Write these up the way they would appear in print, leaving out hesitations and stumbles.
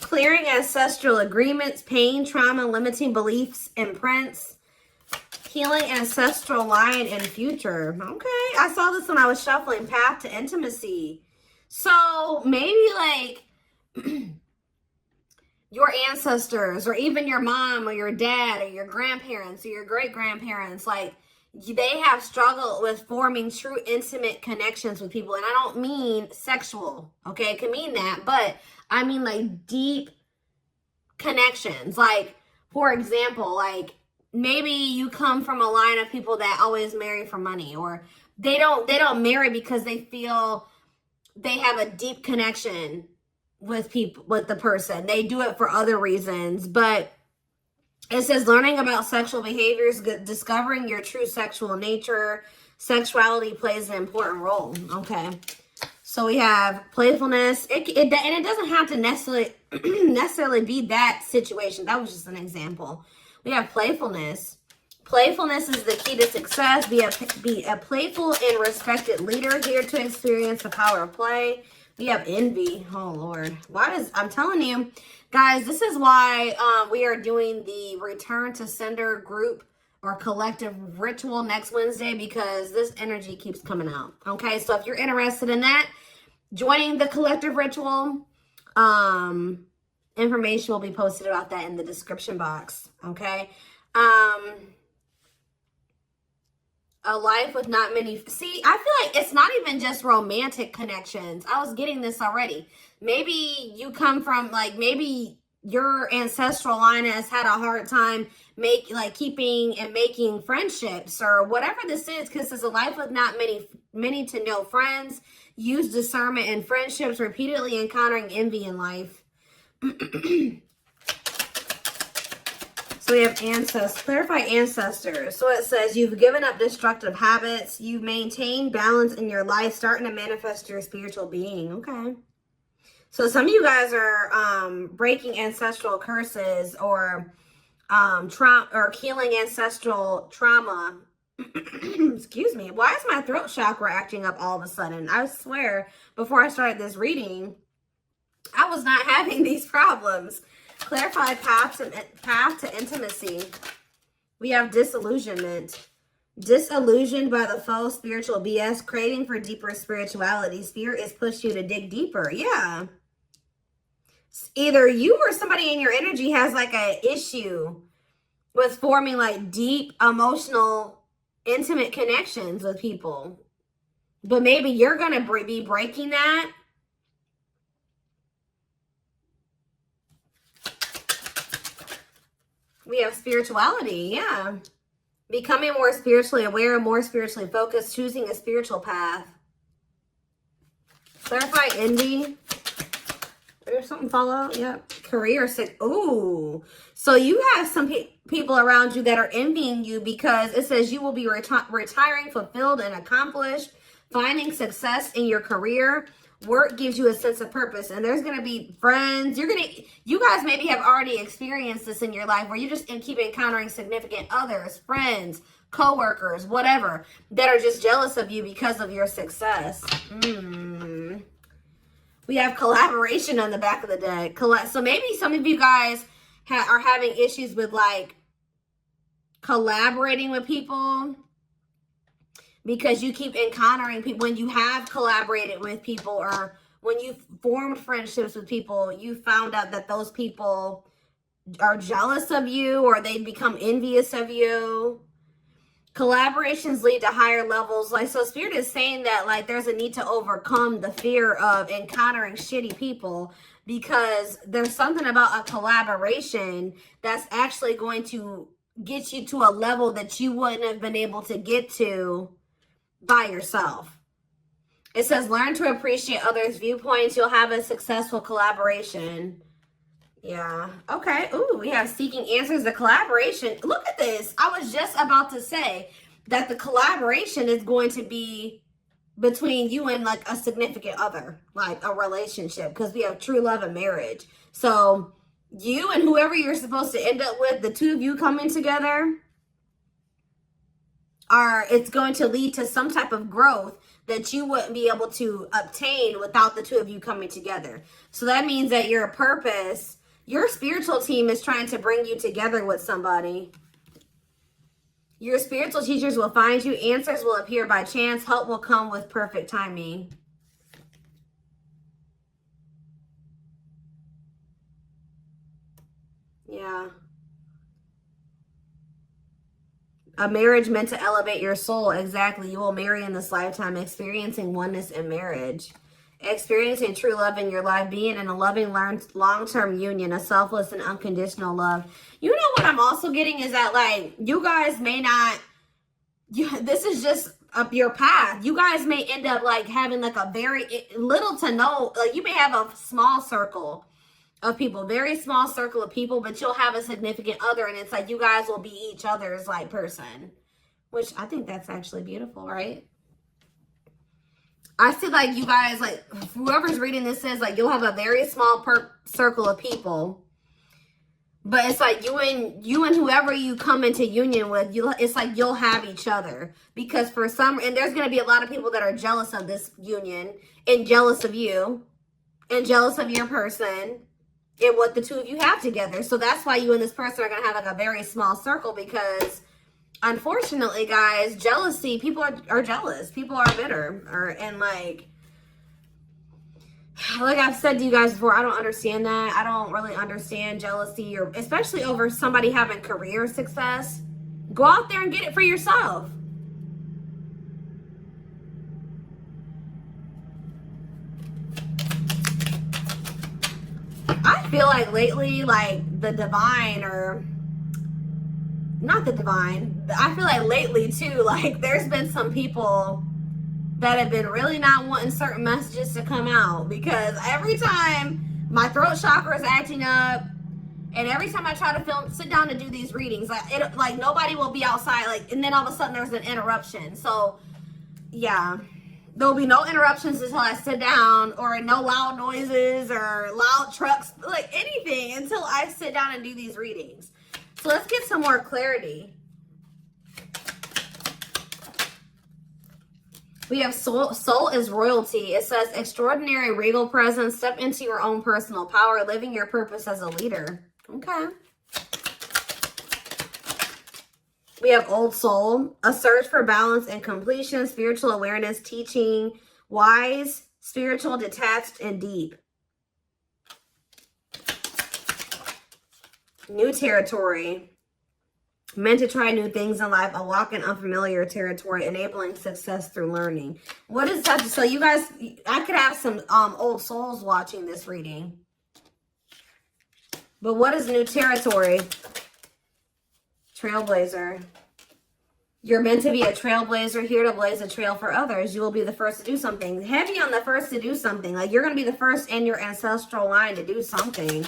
Clearing ancestral agreements, pain, trauma, limiting beliefs, imprints. Healing ancestral line and future. Okay, I saw this when I was shuffling. Path to intimacy. So maybe like your ancestors, or even your mom or your dad or your grandparents or your great-grandparents, like they have struggled with forming true intimate connections with people. And I don't mean sexual, okay? It can mean that, but I mean like deep connections. Like, for example, like maybe you come from a line of people that always marry for money, or they don't marry because they feel they have a deep connection with people, with the person. They do it for other reasons. But it says learning about sexual behaviors, discovering your true sexual nature. Sexuality plays an important role. Okay, so we have playfulness. And it doesn't have to necessarily be that situation. That was just an example. We have playfulness. Playfulness is the key to success. Be a playful and respected leader, here to experience the power of play. We have envy. Oh, Lord. I'm telling you, guys, this is why we are doing the Return to Sender group or collective ritual next Wednesday, because this energy keeps coming out. Okay, so if you're interested in that, joining the collective ritual, information will be posted about that in the description box. Okay. A life with not many. See, I feel like it's not even just romantic connections. I was getting this already. Maybe you come from, like, maybe your ancestral line has had a hard time keeping and making friendships, or whatever this is, because it's a life with not many to no friends. Use discernment in friendships, repeatedly encountering envy in life. So we have ancestors. Clarify ancestors. So it says you've given up destructive habits. You maintain balance in your life, starting to manifest your spiritual being. Okay. So some of you guys are breaking ancestral curses, or trauma, or healing ancestral trauma. Excuse me. Why is my throat chakra acting up all of a sudden? I swear, before I started this reading, I was not having these problems. Clarify path to intimacy. We have disillusionment. Disillusioned by the faux spiritual BS, craving for deeper spirituality. Spirit has pushed you to dig deeper. Yeah. Either you or somebody in your energy has like an issue with forming like deep emotional, intimate connections with people. But maybe you're going to be breaking that. We have spirituality, yeah. Becoming more spiritually aware, more spiritually focused, choosing a spiritual path. Clarify envy. There's something follow. Yep. Career. Ooh. So you have some people around you that are envying you, because it says you will be retiring fulfilled and accomplished, finding success in your career. Work gives you a sense of purpose, and there's going to be friends. You guys maybe have already experienced this in your life, where you just keep encountering significant others, friends, co-workers, whatever, that are just jealous of you because of your success. We have collaboration on the back of the deck. So maybe some of you guys are having issues with like collaborating with people, because you keep encountering people. When you have collaborated with people, or when you've formed friendships with people, you found out that those people are jealous of you, or they become envious of you. Collaborations lead to higher levels. Like, so Spirit is saying that like there's a need to overcome the fear of encountering shitty people, because there's something about a collaboration that's actually going to get you to a level that you wouldn't have been able to get to by yourself. It says learn to appreciate others' viewpoints. You'll have a successful collaboration. Yeah. Okay. Ooh, we have seeking answers. The collaboration. Look at this. I was just about to say that the collaboration is going to be between you and like a significant other, like a relationship, because we have true love and marriage. So you and whoever you're supposed to end up with, the two of you coming together. it's going to lead to some type of growth that you wouldn't be able to obtain without the two of you coming together. So that means that your purpose, your spiritual team is trying to bring you together with somebody. Your spiritual teachers will find you. Answers will appear by chance. Help will come with perfect timing. Yeah. A marriage meant to elevate your soul. Exactly. You will marry in this lifetime, experiencing oneness in marriage. Experiencing true love in your life, being in a loving, long-term union, a selfless and unconditional love. You know what I'm also getting is that, like, you guys may not, this is just up your path. You guys may end up, like, having, like, a very little to no, like, you may have a small circle of people, very small circle of people, but you'll have a significant other, and it's like you guys will be each other's, like, person, which I think that's actually beautiful, right? I see, like, you guys, like, whoever's reading this says, like, you'll have a very small circle of people, but it's like you and whoever you come into union with, it's like you'll have each other, because for some, and there's going to be a lot of people that are jealous of this union, and jealous of you, and jealous of your person, and what the two of you have together. So that's why you and this person are going to have, like, a very small circle, because unfortunately, guys, jealousy, people are jealous. People are bitter. And, like I've said to you guys before, I don't understand that. I don't really understand jealousy, or especially over somebody having career success. Go out there and get it for yourself. I feel like lately, like, the divine, or not the divine, but I feel like lately too, like, there's been some people that have been really not wanting certain messages to come out, because every time my throat chakra is acting up, and every time I try to sit down to do these readings, like nobody will be outside, like, and then all of a sudden there's an interruption. So yeah, there'll be no interruptions until I sit down, or no loud noises or loud trucks, like anything, until I sit down and do these readings. So let's get some more clarity. We have soul is royalty. It says extraordinary regal presence. Step into your own personal power, living your purpose as a leader. Okay. We have old soul, a search for balance and completion, spiritual awareness, teaching, wise, spiritual, detached, and deep. New territory, meant to try new things in life, a walk in unfamiliar territory, enabling success through learning. What is that? So you guys, I could have some old souls watching this reading. But what is new territory? Trailblazer. You're meant to be a trailblazer, here to blaze a trail for others. You will be the first to do something. Heavy on the first to do something. Like, you're going to be the first in your ancestral line to do something.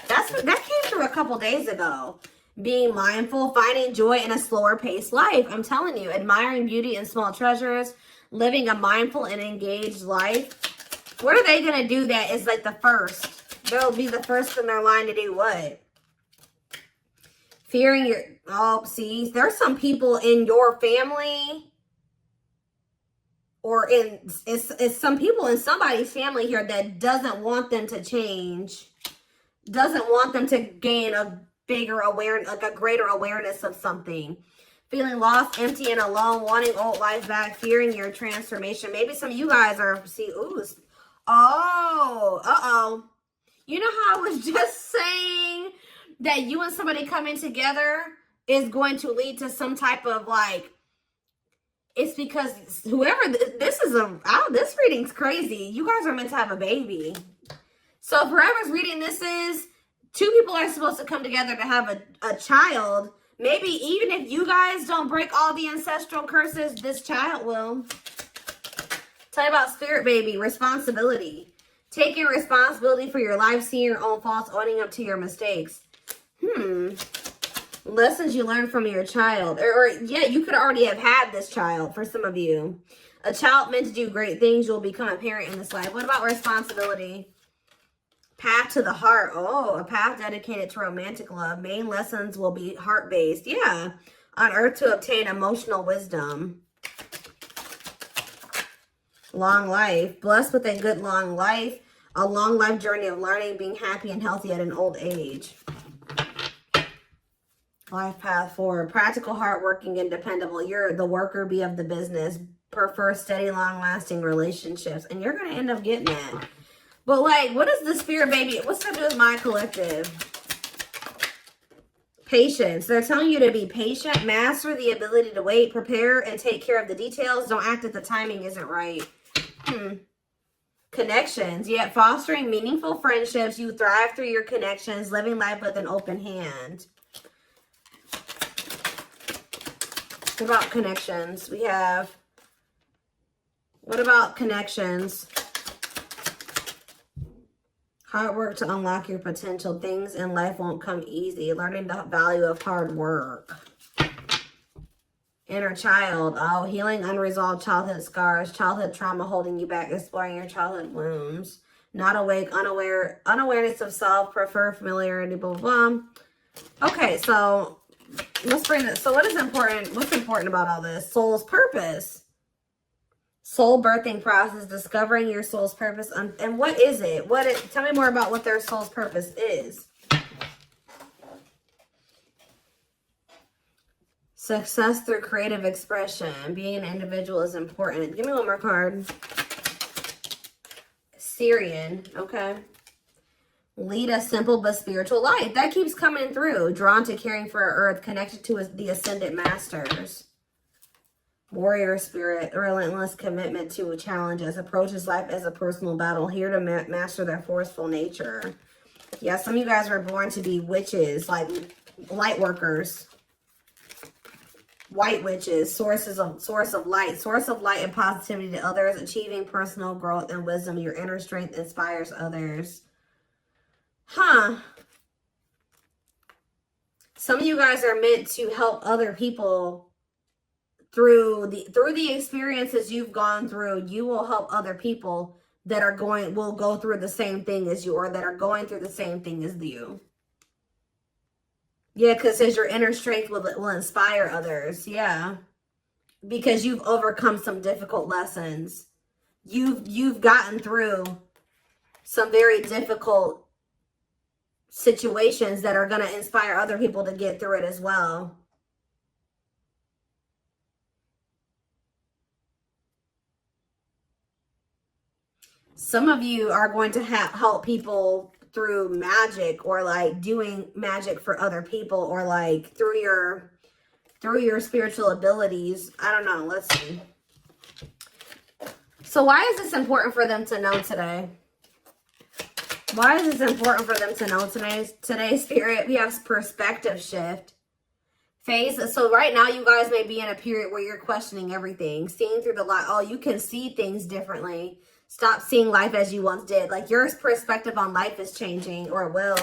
That came through a couple days ago. Being mindful, finding joy in a slower paced life. I'm telling you, admiring beauty in small treasures, living a mindful and engaged life. What are they going to do that is like the first? They'll be the first in their line to do what? Fearing your, oh, see, there's some people in your family, or it's some people in somebody's family here that doesn't want them to change, doesn't want them to gain a bigger awareness, like a greater awareness of something. Feeling lost, empty, and alone, wanting old life back, fearing your transformation. Maybe some of you guys are, see, ooh, oh, you know how I was just saying that you and somebody coming together is going to lead to some type of, like, it's because whoever, this reading's crazy. You guys are meant to have a baby. So whoever's reading this is, two people are supposed to come together to have a child. Maybe even if you guys don't break all the ancestral curses, this child will. Tell you about spirit baby, responsibility. Taking responsibility for your life, seeing your own faults, owning up to your mistakes. Lessons you learned from your child. Or yeah, you could already have had this child for some of you. A child meant to do great things. You'll become a parent in this life. What about responsibility? Path to the heart. Oh, a path dedicated to romantic love. Main lessons will be heart-based. Yeah. On earth to obtain emotional wisdom. Long life. Blessed with a good long life. A long life journey of learning, being happy and healthy at an old age. Life path forward. Practical, hardworking, and dependable. You're the worker bee of the business. Prefer steady, long-lasting relationships. And you're going to end up getting that. But, like, what is the spirit, baby? What's that do with my collective? Patience. They're telling you to be patient. Master the ability to wait. Prepare and take care of the details. Don't act if the timing isn't right. Connections. Yet fostering meaningful friendships. You thrive through your connections. Living life with an open hand. What about connections? We have, what about connections? Hard work to unlock your potential. Things in life won't come easy. Learning the value of hard work. Inner child. Oh, healing unresolved childhood scars. Childhood trauma holding you back. Exploring your childhood wounds. Not awake. Unaware. Unawareness of self. Prefer familiarity. Blah, blah, blah. Okay, so let's bring this. So what is important? What's important about all this? Soul's purpose. Soul birthing process. Discovering your soul's purpose. And what is it? Tell me more about what their soul's purpose is. Success through creative expression. Being an individual is important. Give me one more card. Syrian. Okay. Lead a simple but spiritual life. That keeps coming through. Drawn to caring for our earth. Connected to the ascended masters. Warrior spirit. Relentless commitment to challenges. Approaches life as a personal battle. Here to master their forceful nature. Yeah, some of you guys were born to be witches. Like light workers. White witches. Source of light. Source of light and positivity to others. Achieving personal growth and wisdom. Your inner strength inspires others. Huh. Some of you guys are meant to help other people through the experiences you've gone through. You will help other people that will go through the same thing as you, or that are going through the same thing as you. Yeah, because it says your inner strength will inspire others. Yeah. Because you've overcome some difficult lessons. You've gotten through some very difficult situations that are going to inspire other people to get through it as well. Some of you are going to help people through magic, or like doing magic for other people, or like through your spiritual abilities. I don't know. Let's see. So why is this important for them to know today? Why is this important for them to know today, Spirit? We have perspective shift. Phase. So right now you guys may be in a period where you're questioning everything. Seeing through the light. Oh, you can see things differently. Stop seeing life as you once did. Like your perspective on life is changing, or will.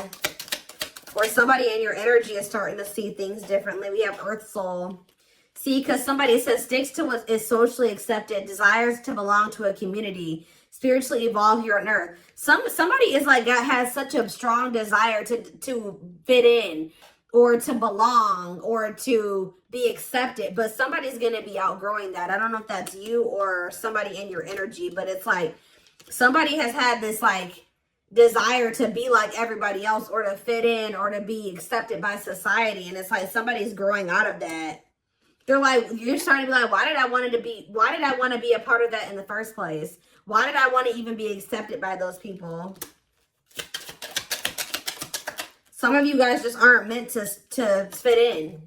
Or somebody in your energy is starting to see things differently. We have Earth Soul. See, because somebody says sticks to what is socially accepted, desires to belong to a community, spiritually evolve here on Earth. Somebody is like has such a strong desire to fit in, or to belong, or to be accepted, but somebody's going to be outgrowing that. I don't know if that's you or somebody in your energy, but it's like somebody has had this like desire to be like everybody else, or to fit in, or to be accepted by society, and it's like somebody's growing out of that. They're like, you're starting to be like, why did I want to be a part of that in the first place? Why did I want to even be accepted by those people? Some of you guys just aren't meant to fit in,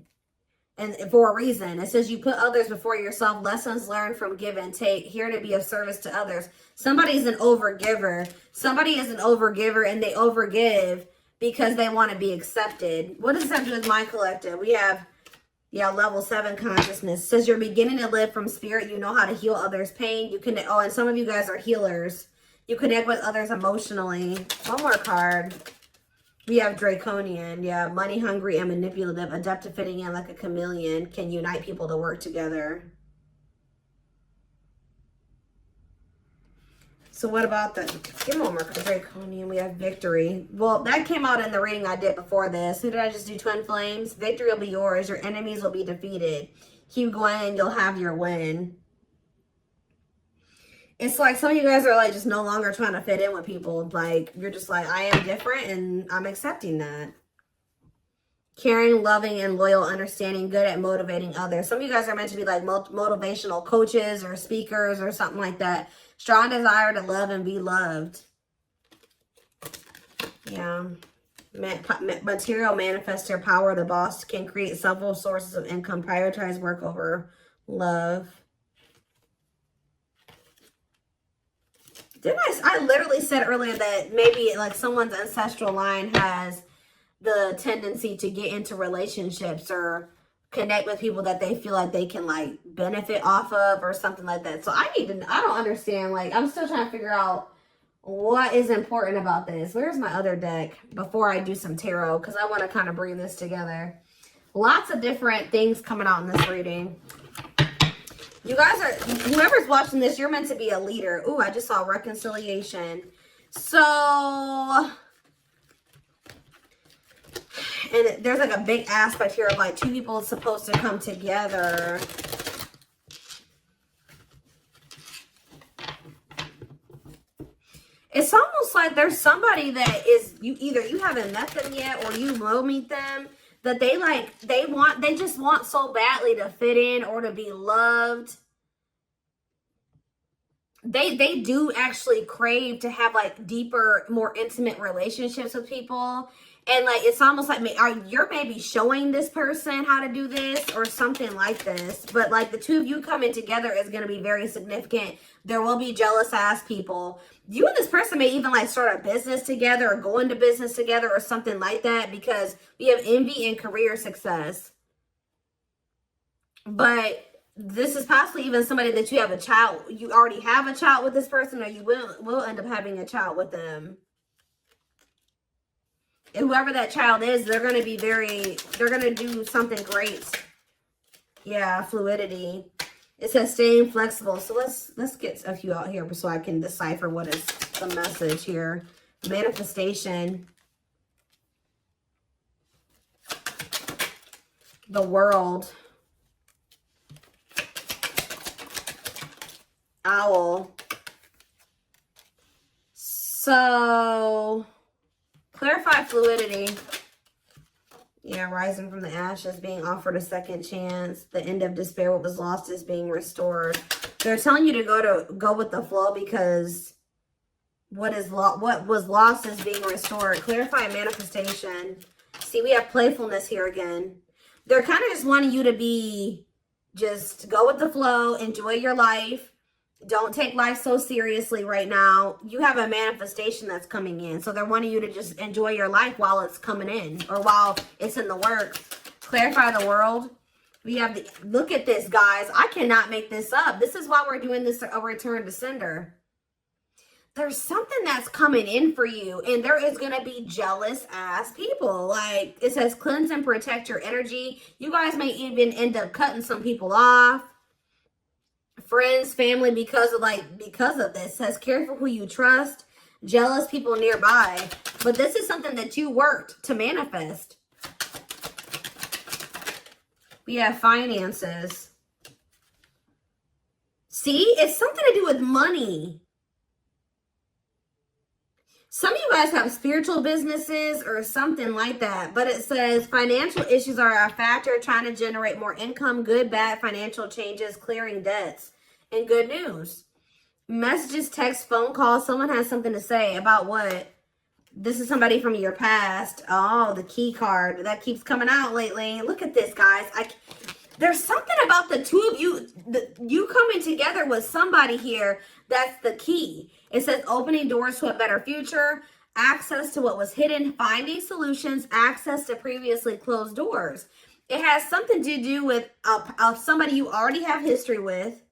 and for a reason. It says you put others before yourself. Lessons learned from give and take. Here to be of service to others. Somebody's an overgiver. Somebody is an overgiver, and they overgive because they want to be accepted. What does this have to do with my collective? We have, yeah, level 7 consciousness. It says you're beginning to live from spirit. You know how to heal others' pain. You can. Oh, and some of you guys are healers. You connect with others emotionally. One more card. We have Draconian. Yeah, money hungry and manipulative, adept to fitting in like a chameleon, can unite people to work together. So what about the, give me one more draconian. We have victory. Well, that came out in the reading I did before this. Who did I just do? Twin flames. Victory will be yours. Your enemies will be defeated. Keep going. You'll have your win. It's like some of you guys are like just no longer trying to fit in with people. Like you're just like, I am different and I'm accepting that. Caring, loving, and loyal, understanding, good at motivating others. Some of you guys are meant to be like motivational coaches or speakers or something like that. Strong desire to love and be loved. Yeah. Material manifests your power. The boss can create several sources of income. Prioritize work over love. Didn't I literally said earlier that maybe like someone's ancestral line has the tendency to get into relationships or connect with people that they feel like they can like benefit off of or something like that. So I don't understand. Like I'm still trying to figure out what is important about this. Where's my other deck before I do some tarot? Because I want to kind of bring this together. Lots of different things coming out in this reading. You guys are, whoever's watching this, you're meant to be a leader. Ooh, I just saw reconciliation. So, and there's like a big aspect here of like two people supposed to come together. It's almost like there's somebody that is, either you haven't met them yet or you will meet them, that they just want so badly to fit in or to be loved. They do actually crave to have like deeper, more intimate relationships with people. And like, it's almost like you're maybe showing this person how to do this or something like this. But like the two of you coming together is going to be very significant. There will be jealous ass people. You and this person may even like start a business together or go into business together or something like that, because we have envy and career success. But this is possibly even somebody that you have a child. You already have a child with this person, or you will end up having a child with them. And whoever that child is, they're going to be they're going to do something great. Yeah, fluidity. It says staying flexible. So let's get a few out here so I can decipher what is the message here. Manifestation. The world. Owl. So clarify fluidity. Yeah, rising from the ashes, being offered a second chance. The end of despair, what was lost is being restored. They're telling you to go with the flow, because what was lost is being restored. Clarify manifestation. See, we have playfulness here again. They're kind of just wanting you to be, just go with the flow, enjoy your life. Don't take life so seriously right now. You have a manifestation that's coming in. So they're wanting you to just enjoy your life while it's coming in, or while it's in the works. Clarify the world. We have the, look at this, guys. I cannot make this up. This is why we're doing this, a return to sender. There's something that's coming in for you, and there is going to be jealous ass people. Like it says, cleanse and protect your energy. You guys may even end up cutting some people off. Friends, family, because of this. It says care for who you trust. Jealous people nearby. But this is something that you worked to manifest. We have finances. See, it's something to do with money. Some of you guys have spiritual businesses or something like that. But it says financial issues are a factor, trying to generate more income, good, bad financial changes, clearing debts, and good news. Messages, text, phone calls. Someone has something to say about what? This is somebody from your past. Oh, the key card. That keeps coming out lately. Look at this, guys. There's something about the two of you, you coming together with somebody here. That's the key. It says opening doors to a better future, access to what was hidden, finding solutions, access to previously closed doors. It has something to do with somebody you already have history with.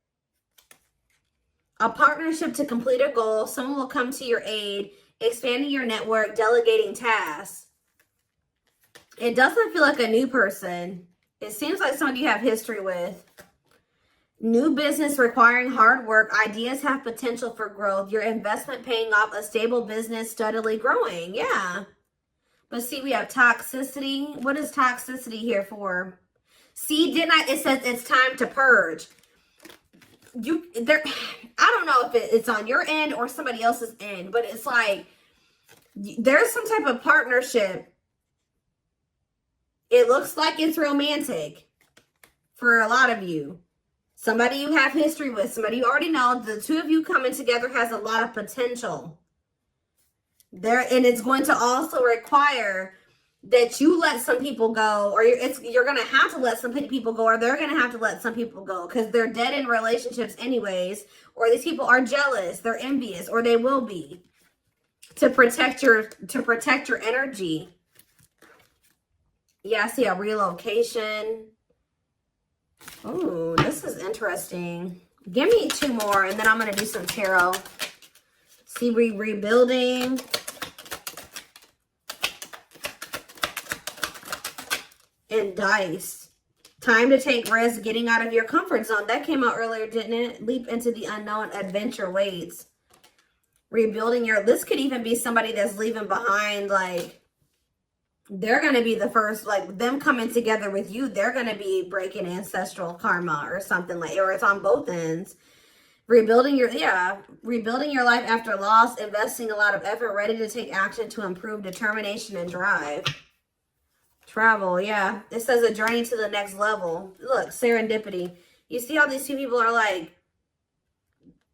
A partnership to complete a goal. Someone will come to your aid, expanding your network, delegating tasks. It doesn't feel like a new person. It seems like somebody you have history with. New business requiring hard work. Ideas have potential for growth. Your investment paying off. A stable business steadily growing. Yeah. But see, we have toxicity. What is toxicity here for? See, it says it's time to purge. I don't know if it's on your end or somebody else's end, but it's like there's some type of partnership. It looks like it's romantic for a lot of you. Somebody you have history with, somebody you already know. The two of you coming together has a lot of potential there, and it's going to also require that you let some people go, or you're going to have to let some people go, or they're going to have to let some people go because they're dead in relationships anyways, or these people are jealous, they're envious, or they will be, to protect your energy. Yeah, I see a relocation. Oh, this is interesting. Give me 2 more, and then I'm going to do some tarot. See, rebuilding. And dice. Time to take risks, getting out of your comfort zone. That came out earlier, didn't it? Leap into the unknown, adventure waits. Rebuilding this could even be somebody that's leaving behind, like, they're going to be the first, like, them coming together with you, they're going to be breaking ancestral karma or something, like, or it's on both ends. Rebuilding your life after loss, investing a lot of effort, ready to take action to improve, determination and drive. Travel, yeah. It says a journey to the next level. Look, serendipity. You see how these two people are like,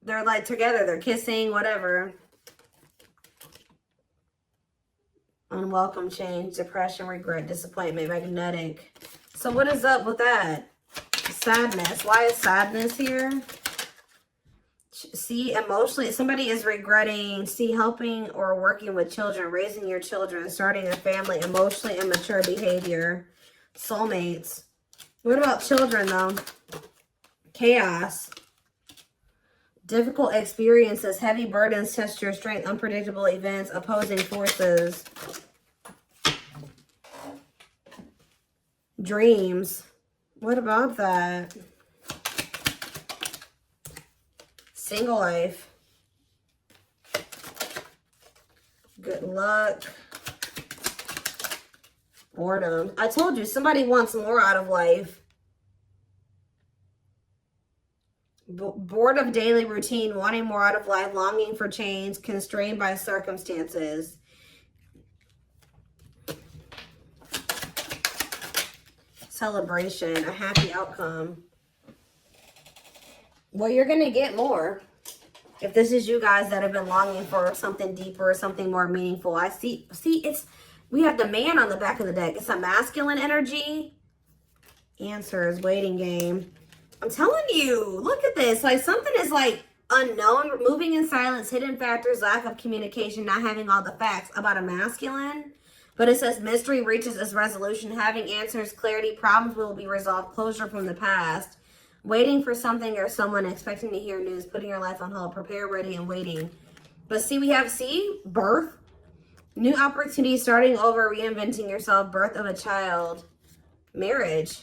they're like together, they're kissing, whatever. Unwelcome change, depression, regret, disappointment, magnetic. So what is up with that? Sadness. Why is sadness here? See, emotionally, somebody is regretting, see, helping or working with children, raising your children, starting a family, emotionally immature behavior, soulmates. What about children, though? Chaos. Difficult experiences, heavy burdens, test your strength, unpredictable events, opposing forces. Dreams. What about that? Single life. Good luck. Boredom. I told you, somebody wants more out of life. Bored of daily routine, wanting more out of life, longing for change, constrained by circumstances. Celebration, a happy outcome. Well, you're going to get more. If this is you guys that have been longing for something deeper, something more meaningful. I see, we have the man on the back of the deck. It's a masculine energy. Answers, waiting game. I'm telling you, look at this. Like, something is like unknown, moving in silence, hidden factors, lack of communication, not having all the facts about a masculine. But it says mystery reaches its resolution, having answers, clarity, problems will be resolved, closure from the past. Waiting for something or someone, expecting to hear news, putting your life on hold, prepare, ready, and waiting. But see, we have, birth, new opportunity, starting over, reinventing yourself, birth of a child, marriage,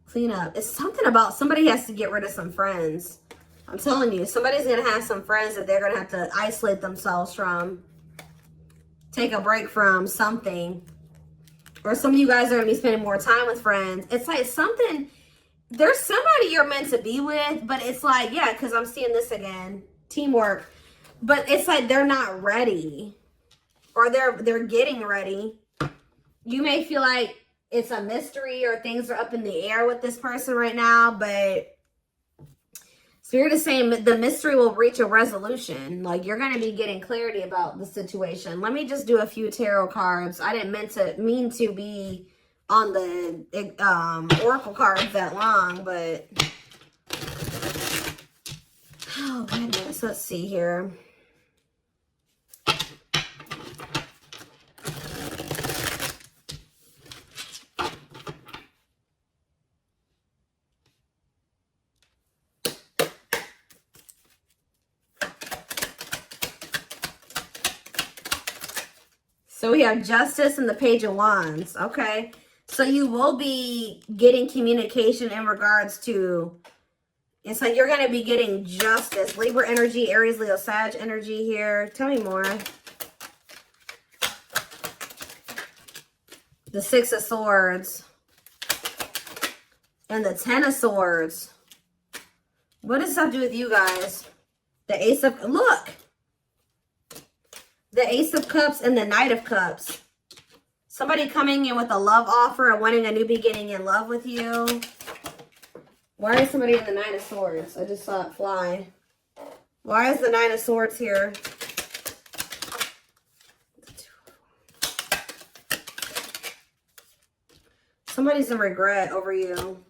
clean up. It's something about somebody has to get rid of some friends. I'm telling you, somebody's going to have some friends that they're going to have to isolate themselves from, take a break from something. Or some of you guys are going to be spending more time with friends. It's like something... There's somebody you're meant to be with, but it's like, yeah, because I'm seeing this again. Teamwork. But it's like they're not ready. Or they're getting ready. You may feel like it's a mystery or things are up in the air with this person right now, but Spirit is saying the mystery will reach a resolution. Like, you're going to be getting clarity about the situation. Let me just do a few tarot cards. I didn't mean to be on the oracle cards that long, but oh goodness, let's see here. So we have Justice and the Page of Wands. Okay. So you will be getting communication in regards to, it's like you're going to be getting justice. Libra energy, Aries, Leo, Sag energy here. Tell me more. The Six of Swords. And the Ten of Swords. What does this have to do with you guys? The Ace of, look. The Ace of Cups and the Knight of Cups. Somebody coming in with a love offer and wanting a new beginning in love with you. Why is somebody in the Nine of Swords? I just saw it fly. Why is the Nine of Swords here? Somebody's in regret over you.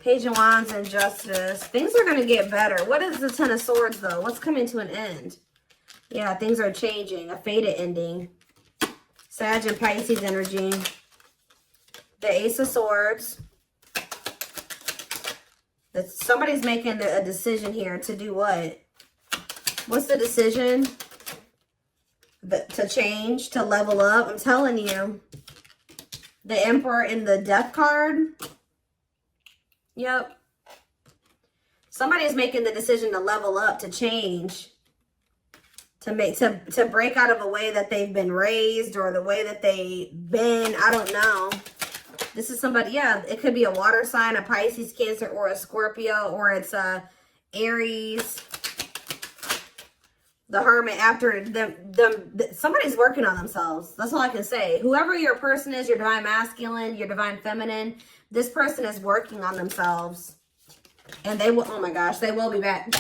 Page of Wands and Justice. Things are going to get better. What is the Ten of Swords, though? What's coming to an end? Yeah, things are changing. A faded ending. Sag and Pisces energy. The Ace of Swords. Somebody's making a decision here to do what? What's the decision? To change, to level up. I'm telling you. The Emperor in the Death card. Yep. Somebody is making the decision to level up, to change, to break out of a way that they've been raised or the way that they've been. I don't know. This is somebody, yeah, it could be a water sign, a Pisces, Cancer, or a Scorpio, or it's a Aries. The Hermit, after somebody's working on themselves. That's all I can say. Whoever your person is, your divine masculine, your divine feminine, this person is working on themselves. And they will, oh my gosh, they will be back.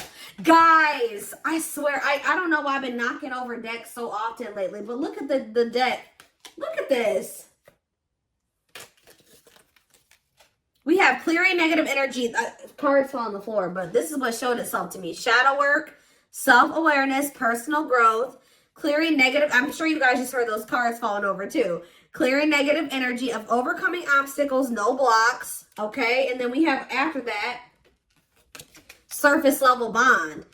Guys, I swear, I don't know why I've been knocking over decks so often lately, but look at the deck. Look at this. We have clearing negative energy. Cards fall on the floor, but this is what showed itself to me. Shadow work, self-awareness, personal growth, clearing negative. I'm sure you guys just heard those cards falling over too. Clearing negative energy of overcoming obstacles, no blocks. Okay, and then we have after that, surface level bond.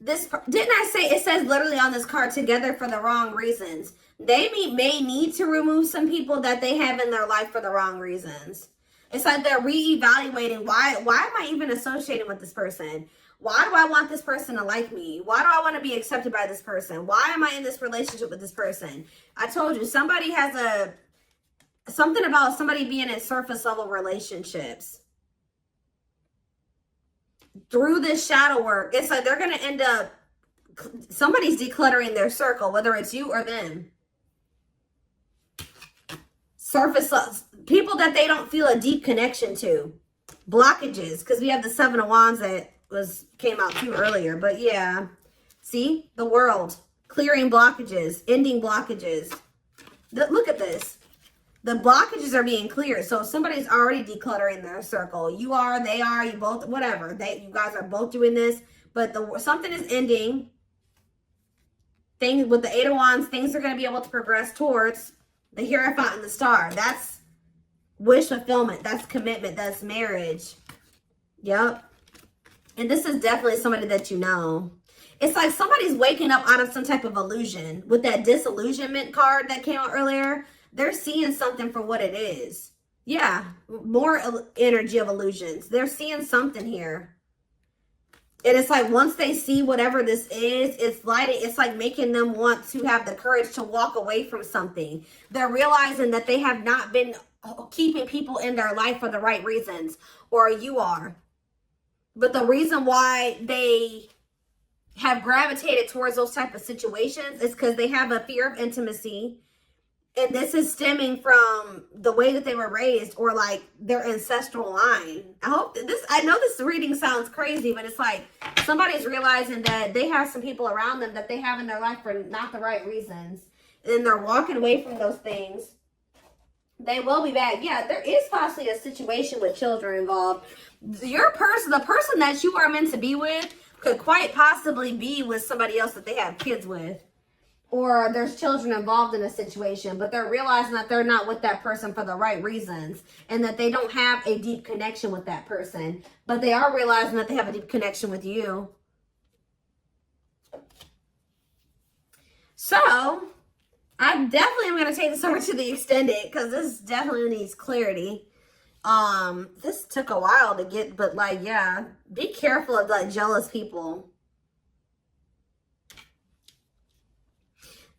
This, didn't I say, it says literally on this card, together for the wrong reasons. They may need to remove some people that they have in their life for the wrong reasons. It's like they're reevaluating, why am I even associating with this person? Why do I want this person to like me? Why do I want to be accepted by this person? Why am I in this relationship with this person? I told you, somebody has something about somebody being in surface level relationships. Through this shadow work, it's like they're going to end up, somebody's decluttering their circle, whether it's you or them. Surface, people that they don't feel a deep connection to. Blockages, because we have the Seven of Wands that came out too earlier. But yeah, see, the World, clearing blockages, ending blockages. Look at this. The blockages are being cleared. So if somebody's already decluttering their circle, you are, they are, you both, whatever. You guys are both doing this, but something is ending. Things with the Eight of Wands, things are going to be able to progress towards the Hierophant and the Star. That's wish fulfillment. That's commitment. That's marriage. Yep. And this is definitely somebody that you know. It's like somebody's waking up out of some type of illusion. With that disillusionment card that came out earlier, they're seeing something for what it is. Yeah, more energy of illusions. They're seeing something here. And it's like once they see whatever this is, it's like making them want to have the courage to walk away from something. They're realizing that they have not been keeping people in their life for the right reasons, or you are. But the reason why they have gravitated towards those type of situations is because they have a fear of intimacy. And this is stemming from the way that they were raised, or like their ancestral line. I know this reading sounds crazy, but it's like somebody's realizing that they have some people around them that they have in their life for not the right reasons. And they're walking away from those things. They will be back. Yeah, there is possibly a situation with children involved. The person that you are meant to be with could quite possibly be with somebody else that they have kids with. Or there's children involved in a situation, but they're realizing that they're not with that person for the right reasons, and that they don't have a deep connection with that person, but they are realizing that they have a deep connection with you. So I definitely am going to take this over to the extended because this definitely needs clarity. This took a while to get, but like, yeah, be careful of like jealous people.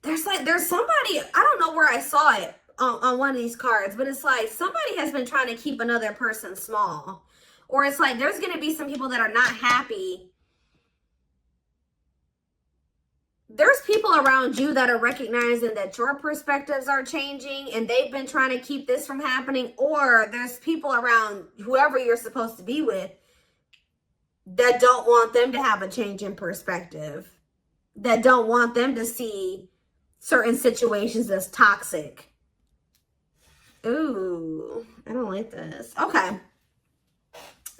There's somebody, I don't know where I saw it on one of these cards, but it's like somebody has been trying to keep another person small. Or it's like there's going to be some people that are not happy. There's people around you that are recognizing that your perspectives are changing and they've been trying to keep this from happening. Or there's people around whoever you're supposed to be with that don't want them to have a change in perspective, that don't want them to see certain situations as toxic. Ooh, I don't like this. Okay.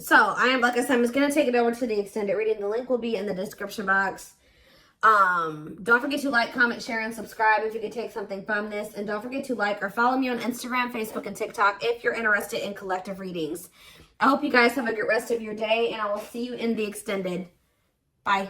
So I am, like I said, I'm just going to take it over to the extended reading. The link will be in the description box. Don't forget to like, comment, share, and subscribe if you could take something from this. And don't forget to like or follow me on Instagram, Facebook, and TikTok if you're interested in collective readings. I hope you guys have a good rest of your day, and I will see you in the extended. Bye.